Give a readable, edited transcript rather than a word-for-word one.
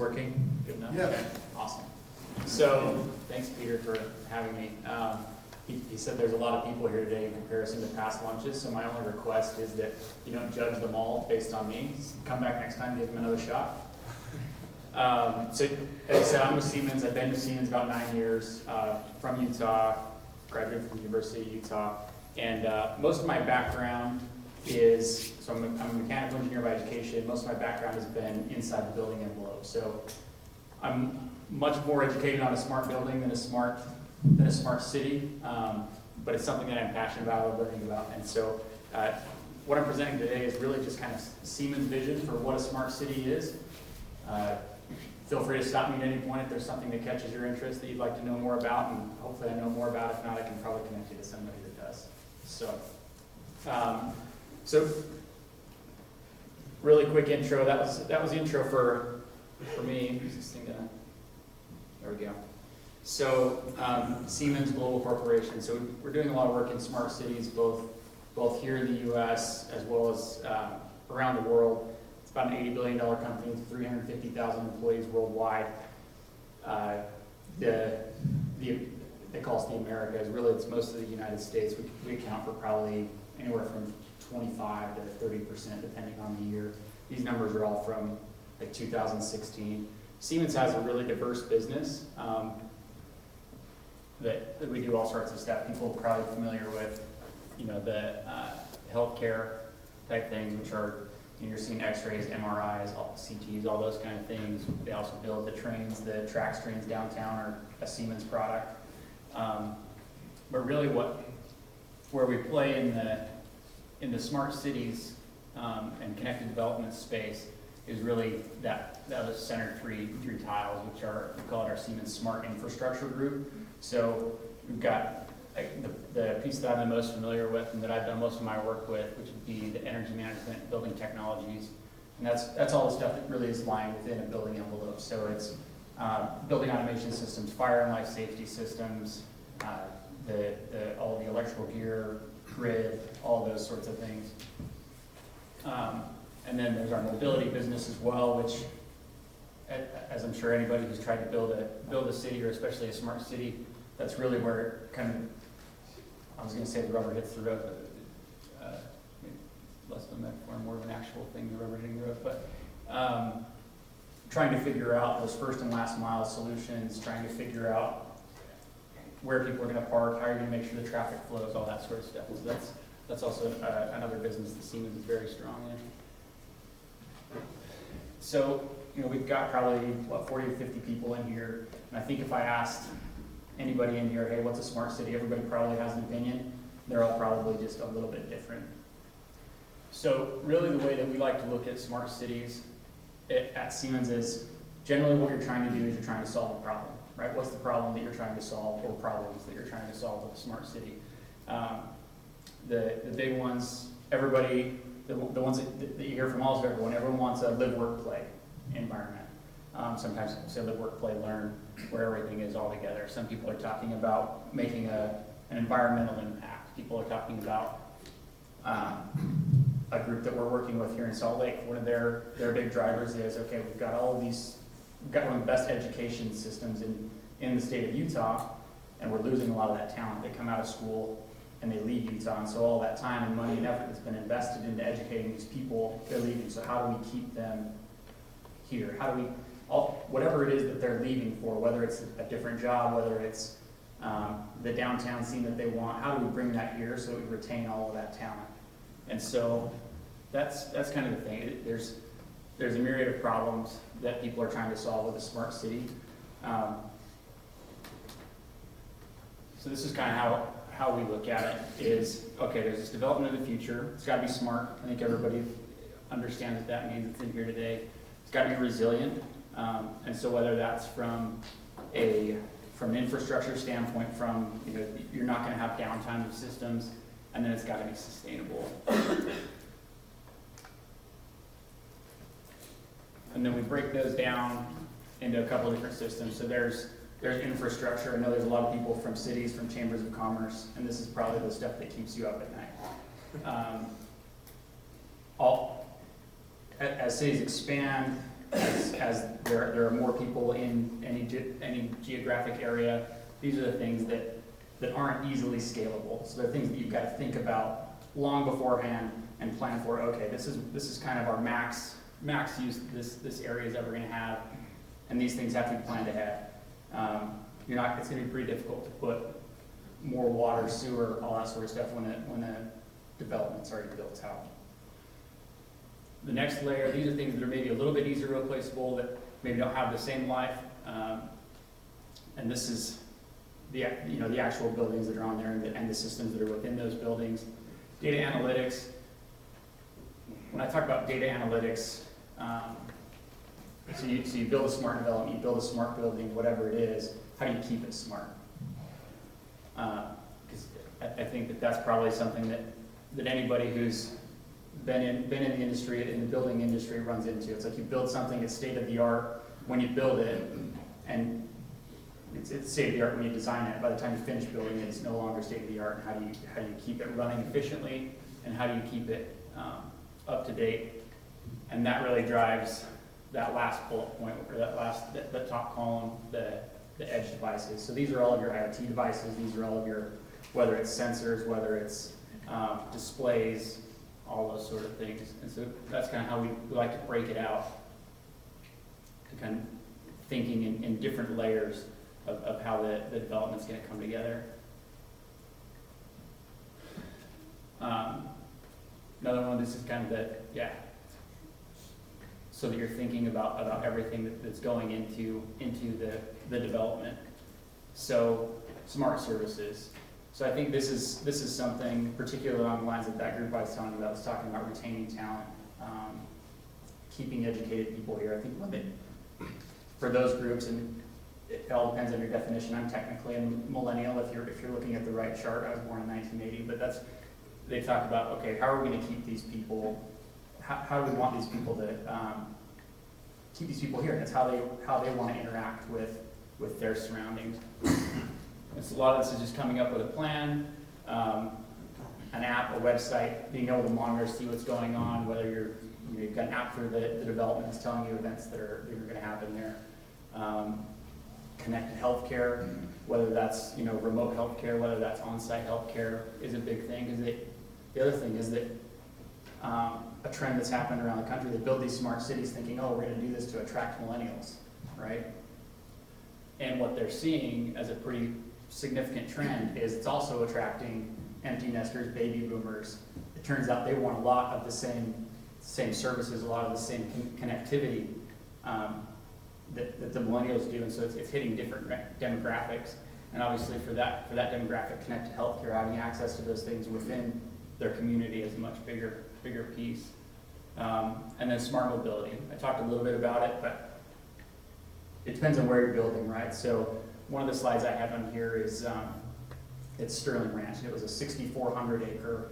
working? Good enough? Yeah. Okay, awesome. So, thanks Peter for having me. He said there's a lot of people here today in comparison to past lunches, so my only request is that you don't judge them all based on me. Just come back next time, give them another shot. So, as I said, I'm with Siemens. I've been with Siemens about 9 years, from Utah, graduated from the University of Utah. And most of my background is, so I'm a mechanical engineer by education. Most of my background has been inside the building envelope. So I'm much more educated on a smart building than a smart city, but it's something that I'm passionate about, I love learning about. And so what I'm presenting today is really just kind of Siemens' vision for what a smart city is. Feel free to stop me at any point if there's something that catches your interest that you'd like to know more about, and hopefully I know more about it. If not, I can probably connect you to somebody that does. So really quick intro. That was the intro for me. Is this thing gonna? There we go. So Siemens Global Corporation. So we're doing a lot of work in smart cities, both here in the U.S. as well as around the world. It's about an $80 billion company with 350,000 employees worldwide. They call us the Americas. Really, it's most of the United States. We account for probably anywhere from 25 to 30%, depending on the year. These numbers are all from like 2016. Siemens has a really diverse business that we do all sorts of stuff. People are probably familiar with, the healthcare type things, which are, you're seeing X-rays, MRIs, CTs, all those kind of things. They also build the trains, the trax trains downtown are a Siemens product. But really, where we play in the smart cities and connected development space is really that was centered three tiles, which are, we call it our Siemens Smart Infrastructure Group. So we've got the piece that I'm the most familiar with and that I've done most of my work with, which would be the energy management, building technologies, and that's all the stuff that really is lying within a building envelope. So it's building automation systems, fire and life safety systems, all the electrical gear, grid, all those sorts of things. And then there's our mobility business as well, which, as I'm sure anybody who's tried to build a city, or especially a smart city, that's really where kind of, I was going to say the rubber hits the road, but less of a metaphor, more of an actual thing, the rubber hitting the road. But trying to figure out those first and last mile solutions, trying to figure out where people are going to park, how you're going to make sure the traffic flows, all that sort of stuff. So that's also another business that Siemens is very strong in. So, we've got probably, 40 to 50 people in here, and I think if I asked anybody in here, hey, what's a smart city? Everybody probably has an opinion. They're all probably just a little bit different. So really the way that we like to look at smart cities at Siemens is generally what you're trying to do is you're trying to solve a problem, right? What's the problem that you're trying to solve, or problems that you're trying to solve with a smart city? The big ones, everybody, the ones that you hear from almost everyone, everyone wants a live, work, play environment. Sometimes people say live, work, play, learn, where everything is all together. Some people are talking about making an environmental impact. People are talking about a group that we're working with here in Salt Lake. One of their big drivers is, okay, we've got one of the best education systems in the state of Utah, and we're losing a lot of that talent. They come out of school and they leave Utah, and so all that time and money and effort that's been invested into educating these people, they're leaving. So how do we keep them here? How do we, whatever it is that they're leaving for, whether it's a different job, whether it's the downtown scene that they want, how do we bring that here so we retain all of that talent? And so that's kind of the thing. There's a myriad of problems that people are trying to solve with a smart city. So this is kind of how we look at it is, okay, there's this development of the future. It's got to be smart. I think everybody understands what that means. It's in here today. It's got to be resilient. And so whether that's from an infrastructure standpoint, you're not going to have downtime of systems, and then it's got to be sustainable. And then we break those down into a couple of different systems. So there's infrastructure. I know there's a lot of people from cities, from chambers of commerce, and this is probably the stuff that keeps you up at night. As cities expand, as there are more people in any geographic area. These are the things that aren't easily scalable. So they're things that you've got to think about long beforehand and plan for. Okay, this is kind of our max use this area is ever going to have, and these things have to be planned ahead. It's going to be pretty difficult to put more water, sewer, all that sort of stuff when a development's already built out. The next layer, these are things that are maybe a little bit easier replaceable, that maybe don't have the same life, and this is the actual buildings that are on there and the systems that are within those buildings. Data analytics. When I talk about data analytics, so you build a smart development, you build a smart building, whatever it is. How do you keep it smart? Because I think that's probably something that anybody who's been in the industry, in the building industry, runs into. It's like you build something that's state of the art when you build it, and it's state of the art when you design it. By the time you finish building it, it's no longer state of the art. And how do you keep it running efficiently, and how do you keep it up to date? And that really drives that last bullet point, or that top column, the edge devices. So these are all of your IoT devices. These are all of your, whether it's sensors, whether it's displays, all those sort of things. And so that's kind of how we like to break it out, to kind of thinking in different layers of how the development's going to come together. Another one, this is kind of so that you're thinking about everything that's going into the development. So smart services. So I think this is something particularly along the lines of that group I was telling you about. I was talking about retaining talent, keeping educated people here. I think for those groups, and it all depends on your definition. I'm technically a millennial if you're looking at the right chart. I was born in 1980, but they talk about, okay, how are we going to keep these people? How do we want these people to keep these people here? That's how they want to interact with their surroundings. And so a lot of this is just coming up with a plan, an app, a website, being able to monitor, see what's going on, whether you've got an app for the development that's telling you events that are going to happen there. Connected healthcare, whether that's remote healthcare, whether that's on-site healthcare, is a big thing. Because the other thing is that a trend that's happened around the country, they build these smart cities thinking, oh, we're going to do this to attract millennials, right? And what they're seeing as a pretty significant trend is it's also attracting empty nesters, baby boomers. It turns out they want a lot of the same services, a lot of the same connectivity that the millennials do, and so it's hitting different demographics. And obviously for that demographic, connected healthcare, having access to those things within their community is a much bigger piece. And then smart mobility. I talked a little bit about it, but it depends on where you're building, right? So one of the slides I have on here is it's Sterling Ranch, and it was a 6,400 acre